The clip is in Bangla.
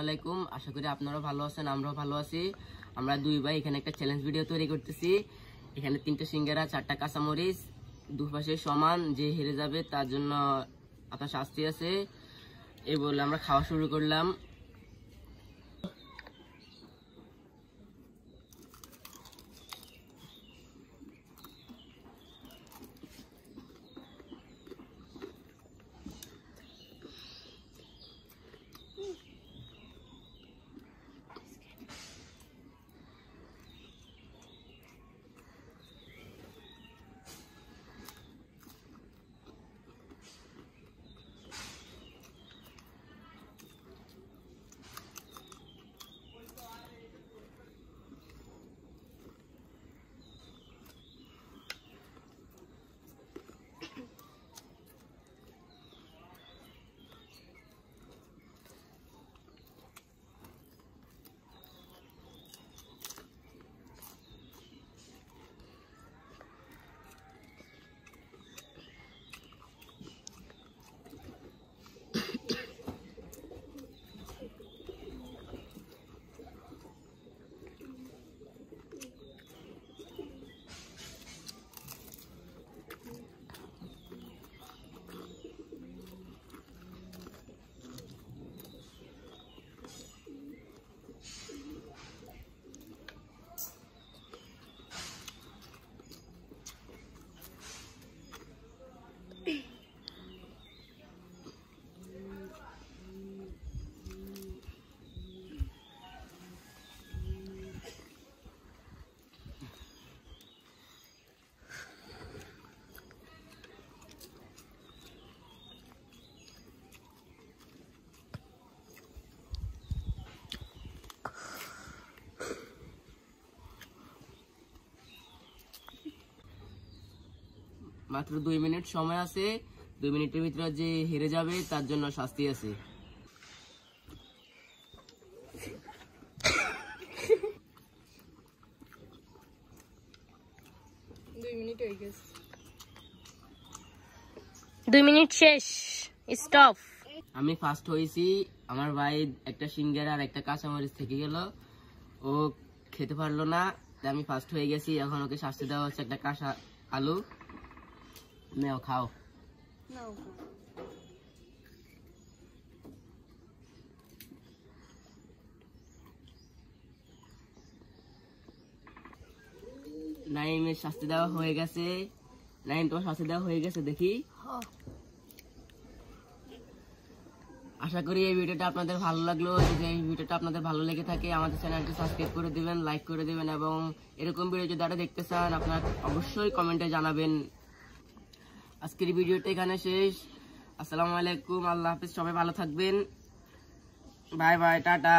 আলাইকুম। আশা করি আপনারাও ভালো আছেন, আমরাও ভালো আছি। আমরা দুই ভাই এখানে একটা চ্যালেঞ্জ ভিডিও তৈরি করতেছি। এখানে 3টা সিঙ্গারা, 4টা কাঁচামরিচ, দুপাশে সমান, যে হেরে যাবে তার জন্য আপনার শাস্তি আছে। এই বলে আমরা খাওয়া শুরু করলাম। মাত্র 2 মিনিট সময় আছে। 2 মিনিটের ভিতরে যে হেরে যাবে তার জন্য শাস্তি আছে। দুই মিনিট শেষ, স্টপ। আমি ফার্স্ট হয়েছি। আমার ভাই একটা সিঙ্গারা আর একটা কাঁচামরিচ থেকে গেল, ও খেতে পারলো না, তাই আমি ফার্স্ট হয়ে গেছি। এখন ওকে শাস্তি দেওয়া হচ্ছে একটা কাঁচা আলু। নেও, খাও। নাইমের শাস্তি দেওয়া হয়ে গেছে। নাইম, তোমার শাস্তি দেওয়া হয়ে গেছে দেখি। আশা করি এই ভিডিওটা আপনাদের ভালো লাগলো। যদি এই ভিডিওটা আপনাদের ভালো লেগে থাকে আমাদের চ্যানেলটি সাবস্ক্রাইব করে দিবেন, লাইক করে দিবেন, এবং এরকম ভিডিও যদি আরো দেখতে চান আপনারা অবশ্যই কমেন্টে জানাবেন। আজকের ভিডিওটা এখানে শেষ। আসসালামু আলাইকুম, আল্লাহ হাফেজ, সবাই ভালো থাকবেন। Bye bye, tata.